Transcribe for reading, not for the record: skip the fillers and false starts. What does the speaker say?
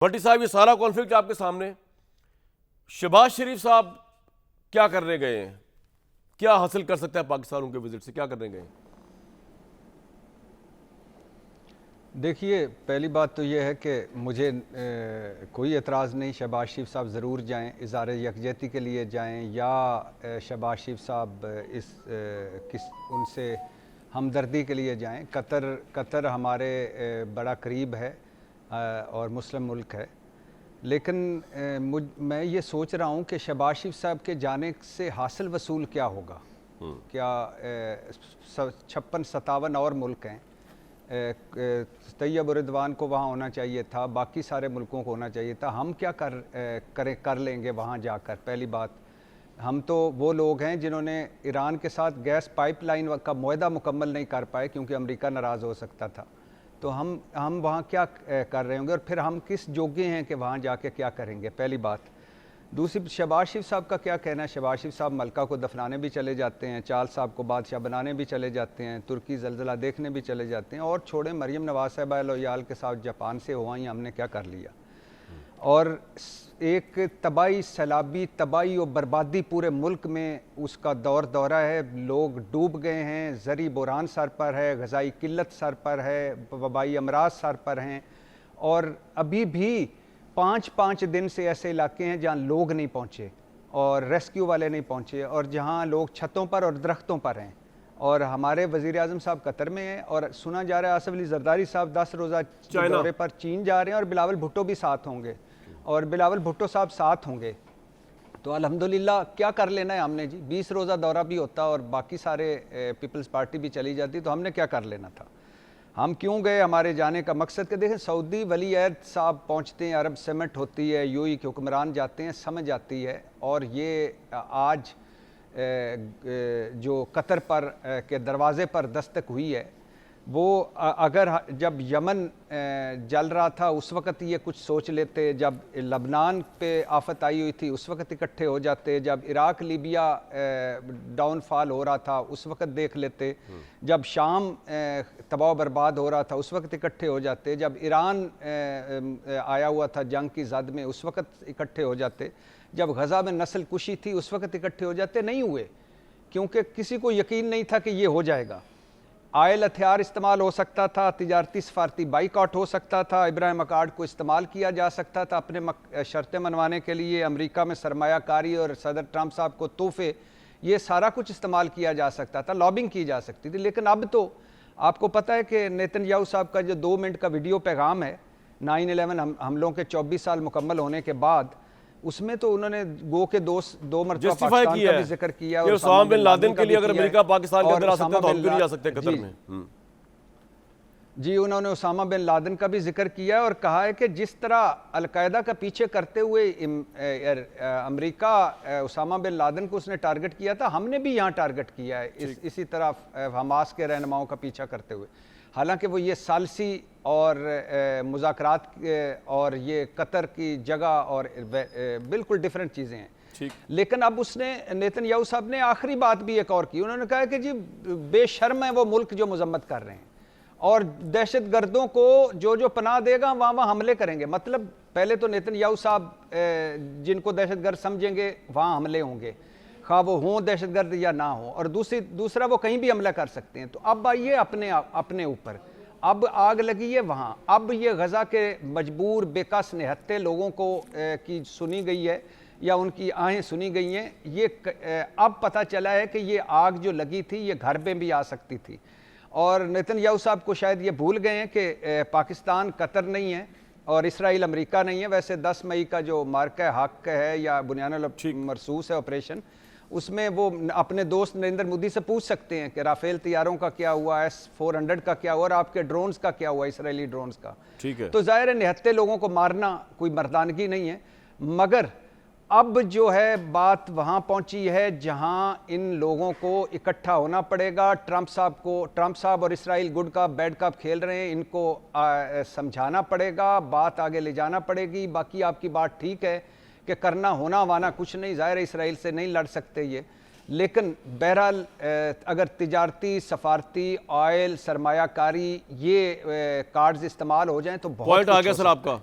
भट्टी साहब, ये सारा कॉन्फ्लिक्ट आपके सामने, शहबाज शरीफ साहब क्या करने गए हैं, क्या हासिल कर सकता है पाकिस्तान उनके विजिट से, क्या करने गए हैं? देखिए, पहली बात तो ये है कि मुझे कोई एतराज़ नहीं, शहबाज शरीफ साहब ज़रूर जाएं, इज़हार यकजहती के लिए जाएं, या शहबाज शरीफ साहब उनसे हमदर्दी के लिए जाएं। कतर हमारे बड़ा करीब है और मुस्लिम मुल्क है, लेकिन मैं ये सोच रहा हूँ कि शहबाज शरीफ साहब के जाने से हासिल वसूल क्या होगा। क्या 56-57 और मुल्क हैं, तैयब रिदवान को वहाँ होना चाहिए था, बाकी सारे मुल्कों को होना चाहिए था। हम क्या कर लेंगे वहाँ जाकर? पहली बात, हम तो वो लोग हैं जिन्होंने ईरान के साथ गैस पाइपलाइन का मुआहदा मुकम्मल नहीं कर पाए क्योंकि अमेरिका नाराज़ हो सकता था। तो हम वहाँ क्या कर रहे होंगे और फिर हम किस योग्य हैं कि वहाँ जाके क्या करेंगे? पहली बात। दूसरी, शहबाज शरीफ साहब का क्या कहना है? शहबाज शरीफ साहब मलका को दफनाने भी चले जाते हैं, चाल साहब को बादशाह बनाने भी चले जाते हैं, तुर्की जल्जला देखने भी चले जाते हैं, और छोड़े मरियम नवाज साहबा लोयाल के साथ जापान से हुआ ही हमने क्या कर लिया। और एक तबाही, सैलाबी तबाही और बर्बादी पूरे मुल्क में उसका दौरा है, लोग डूब गए हैं, ज़री बुरान सर पर है, ग़ज़ाई किल्लत सर पर है, वबाई अमराज सर पर हैं, और अभी भी 5-5 दिन से ऐसे इलाके हैं जहाँ लोग नहीं पहुँचे और रेस्क्यू वाले नहीं पहुँचे, और जहाँ लोग छतों पर और दरख्तों पर हैं। और हमारे वज़ीर आज़म साहब कतर में हैं, और सुना जा रहा है आसिफ अली जरदारी साहब 10 रोज़ा दौरे पर चीन जा रहे हैं, और बिलावल भुट्टो भी साथ होंगे, और बिलावल भुट्टो साहब साथ होंगे। तो अल्हम्दुलिल्लाह, क्या कर लेना है हमने जी? 20 रोज़ा दौरा भी होता और बाकी सारे पीपल्स पार्टी भी चली जाती, तो हमने क्या कर लेना था? हम क्यों गए? हमारे जाने का मकसद के देखें, सऊदी वली अहद साहब पहुँचते हैं, अरब समिट होती है, यूएई के हुक्मरान जाते हैं, समझ आती है। और ये आज जो कतर पर के दरवाज़े पर दस्तक हुई है, वो अगर जब यमन जल रहा था उस वक़्त ये कुछ सोच लेते, जब लबनान पे आफत आई हुई थी उस वक़्त इकट्ठे हो जाते, जब इराक लीबिया डाउनफॉल हो रहा था उस वक़्त देख लेते, जब शाम तबाह बर्बाद हो रहा था उस वक़्त इकट्ठे हो जाते, जब ईरान आया हुआ था जंग की जद में उस वक़्त इकट्ठे हो जाते, जब गज़ा में नस्ल कुशी थी उस वक़्त इकट्ठे हो जाते। नहीं हुए, क्योंकि किसी को यकीन नहीं था कि ये हो जाएगा। आयल हथियार इस्तेमाल हो सकता था, तिजारती सफारती बाइकआउट हो सकता था, इब्राहिम अकार्ड को इस्तेमाल किया जा सकता था अपने शर्तें मनवाने के लिए, अमेरिका में सरमायाकारी और सदर ट्रंप साहब को तोहफे, ये सारा कुछ इस्तेमाल किया जा सकता था, लॉबिंग की जा सकती थी। लेकिन अब तो आपको पता है कि नेतन्याहू साहब का जो 2 मिनट का वीडियो पैगाम है 9/11 हमलों के 24 साल मुकम्मल होने के बाद, उसमें तो उन्होंने गो के दो मरतबा पाकिस्तान का भी जिक्र किया, और उसामा बिन लादेन के लिए अगर अमेरिका पाकिस्तान के अंदर आ सकता है तो हम क्यों नहीं जा सकते कतर में? जी, उन्होंने उसामा बिन लादेन का भी जिक्र किया और कहा है कि जिस तरह अलकायदा का पीछे करते हुए अमेरिका उसामा बिन लादेन को उसने टारगेट किया था, हमने भी यहाँ टारगेट किया है इसी तरह हमास के रहनुमाओं का पीछा करते हुए। हालांकि वो ये सालसी और मुज़ाकरात और ये कतर की जगह और बिल्कुल डिफरेंट चीज़ें हैं। लेकिन अब उसने, नेतन्याहू साहब ने आखिरी बात भी एक और की, उन्होंने कहा कि जी बेशर्म है वो मुल्क जो मजम्मत कर रहे हैं, और दहशत गर्दों को जो पनाह देगा वहाँ हमले करेंगे। मतलब पहले तो नेतन्याहू साहब जिनको दहशत गर्द समझेंगे वहाँ हमले होंगे, खा वो हों दहशत गर्द या ना हो, और दूसरा वो कहीं भी हमला कर सकते हैं। तो अब आइए अपने ऊपर, अब आग लगी है वहाँ। अब ये गज़ा के मजबूर बेकस निहत्ते लोगों को की सुनी गई है या उनकी आहें सुनी गई हैं। ये अब पता चला है कि ये आग जो लगी थी ये घर में भी आ सकती थी, और नेतन्याहू साहब को शायद ये भूल गए हैं कि पाकिस्तान कतर नहीं है और इसराइल अमेरिका नहीं है। वैसे 10 मई का जो मार्का हक है या बुनियानुल मरसूस है ऑपरेशन, उसमें वो अपने दोस्त नरेंद्र मोदी से पूछ सकते हैं कि राफेल तैयारों का क्या हुआ, S-400 का क्या हुआ, और आपके ड्रोन्स का क्या हुआ, इसराइली ड्रोन्स का। ठीक है। तो जाहिर है निहत्ते लोगों को मारना कोई मर्दानगी नहीं है, मगर अब जो है बात वहाँ पहुँची है जहाँ इन लोगों को इकट्ठा होना पड़ेगा। ट्रंप साहब और Israel good cup bad cup खेल रहे हैं, इनको समझाना पड़ेगा, बात आगे ले जाना पड़ेगी। बाकी आपकी बात ठीक है कि करना होना वाना कुछ नहीं, ज़ाहिर है इसराइल से नहीं लड़ सकते ये, लेकिन बहरहाल अगर तिजारती, सफारती, ऑयल, सरमायाकारी ये कार्ड्स इस्तेमाल हो जाएं तो बहुत पॉइंट आ गया सर आपका।